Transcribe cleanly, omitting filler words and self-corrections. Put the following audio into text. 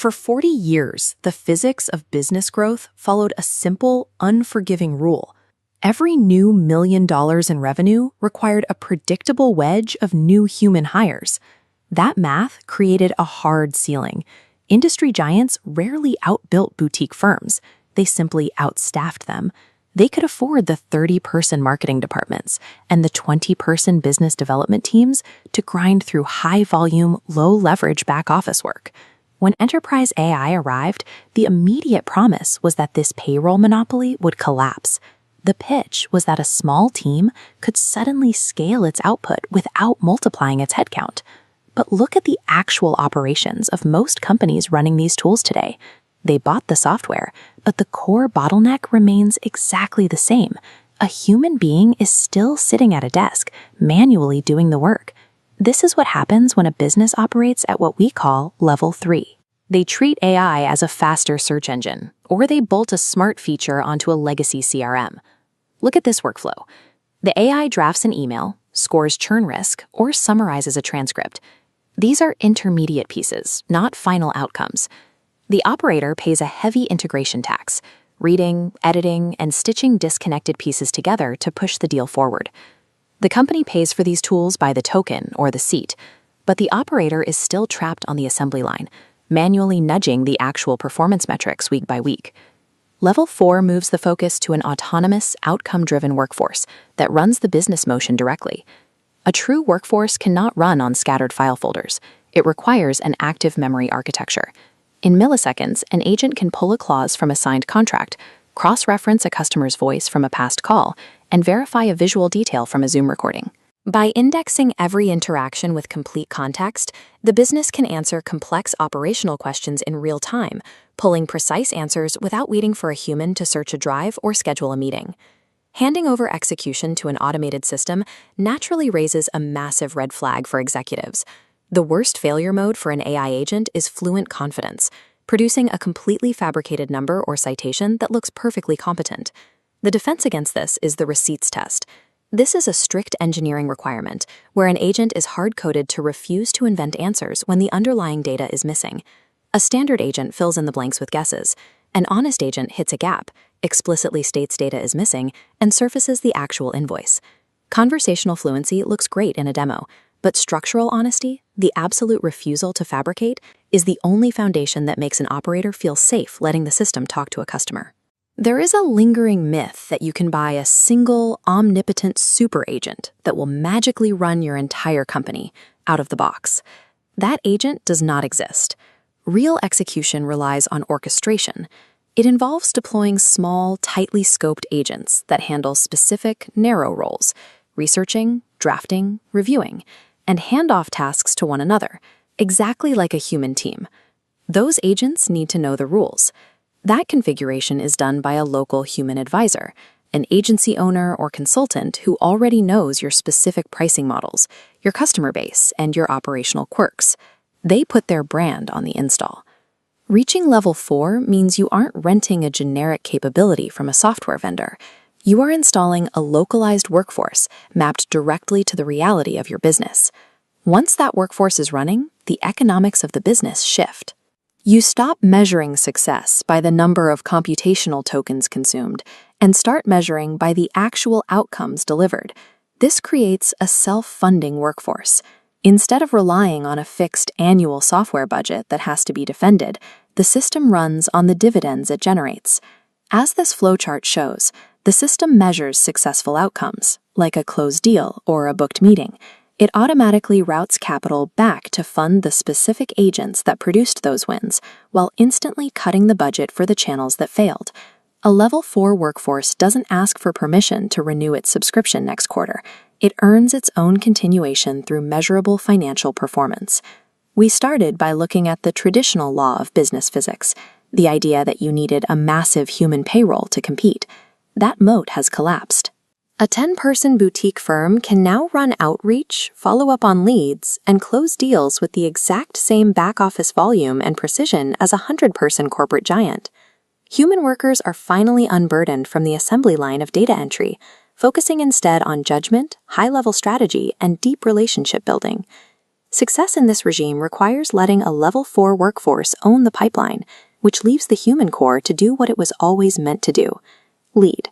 For 40 years, the physics of business growth followed a simple, unforgiving rule. Every new $1 million in revenue required a predictable wedge of new human hires. That math created a hard ceiling. Industry giants rarely outbuilt boutique firms. They simply outstaffed them. They could afford the 30-person marketing departments and the 20-person business development teams to grind through high-volume, low-leverage back-office work. When enterprise AI arrived, the immediate promise was that this payroll monopoly would collapse. The pitch was that a small team could suddenly scale its output without multiplying its headcount. But look at the actual operations of most companies running these tools today. They bought the software, but the core bottleneck remains exactly the same. A human being is still sitting at a desk, manually doing the work. This is what happens when a business operates at what we call level 3. They treat AI as a faster search engine, or they bolt a smart feature onto a legacy CRM. Look at this workflow. The AI drafts an email, scores churn risk, or summarizes a transcript. These are intermediate pieces, not final outcomes. The operator pays a heavy integration tax, reading, editing, and stitching disconnected pieces together to push the deal forward. The company pays for these tools by the token or the seat, but the operator is still trapped on the assembly line, manually nudging the actual performance metrics week by week. Level 4 moves the focus to an autonomous, outcome-driven workforce that runs the business motion directly. A true workforce cannot run on scattered file folders. It requires an active memory architecture. In milliseconds, an agent can pull a clause from a signed contract, cross-reference a customer's voice from a past call, and verify a visual detail from a Zoom recording. By indexing every interaction with complete context, the business can answer complex operational questions in real time, pulling precise answers without waiting for a human to search a drive or schedule a meeting. Handing over execution to an automated system naturally raises a massive red flag for executives. The worst failure mode for an AI agent is fluent confidence, producing a completely fabricated number or citation that looks perfectly competent. The defense against this is the receipts test. This is a strict engineering requirement where an agent is hard-coded to refuse to invent answers when the underlying data is missing. A standard agent fills in the blanks with guesses. An honest agent hits a gap, explicitly states data is missing, and surfaces the actual invoice. Conversational fluency looks great in a demo, but structural honesty, the absolute refusal to fabricate, is the only foundation that makes an operator feel safe letting the system talk to a customer. There is a lingering myth that you can buy a single, omnipotent super agent that will magically run your entire company out of the box. That agent does not exist. Real execution relies on orchestration. It involves deploying small, tightly scoped agents that handle specific, narrow roles, researching, drafting, reviewing, and hand off tasks to one another, exactly like a human team. Those agents need to know the rules. That configuration is done by a local human advisor, an agency owner or consultant who already knows your specific pricing models, your customer base, and your operational quirks. They put their brand on the install. Reaching level 4 means you aren't renting a generic capability from a software vendor. You are installing a localized workforce mapped directly to the reality of your business. Once that workforce is running, the economics of the business shift. You stop measuring success by the number of computational tokens consumed and start measuring by the actual outcomes delivered. This creates a self-funding workforce. Instead of relying on a fixed annual software budget that has to be defended, the system runs on the dividends it generates. As this flowchart shows, the system measures successful outcomes, like a closed deal or a booked meeting. It automatically routes capital back to fund the specific agents that produced those wins, while instantly cutting the budget for the channels that failed. A level 4 workforce doesn't ask for permission to renew its subscription next quarter. It earns its own continuation through measurable financial performance. We started by looking at the traditional law of business physics, the idea that you needed a massive human payroll to compete. That moat has collapsed. A 10-person boutique firm can now run outreach, follow up on leads, and close deals with the exact same back-office volume and precision as a 100-person corporate giant. Human workers are finally unburdened from the assembly line of data entry, focusing instead on judgment, high-level strategy, and deep relationship building. Success in this regime requires letting a level 4 workforce own the pipeline, which leaves the human core to do what it was always meant to do: lead.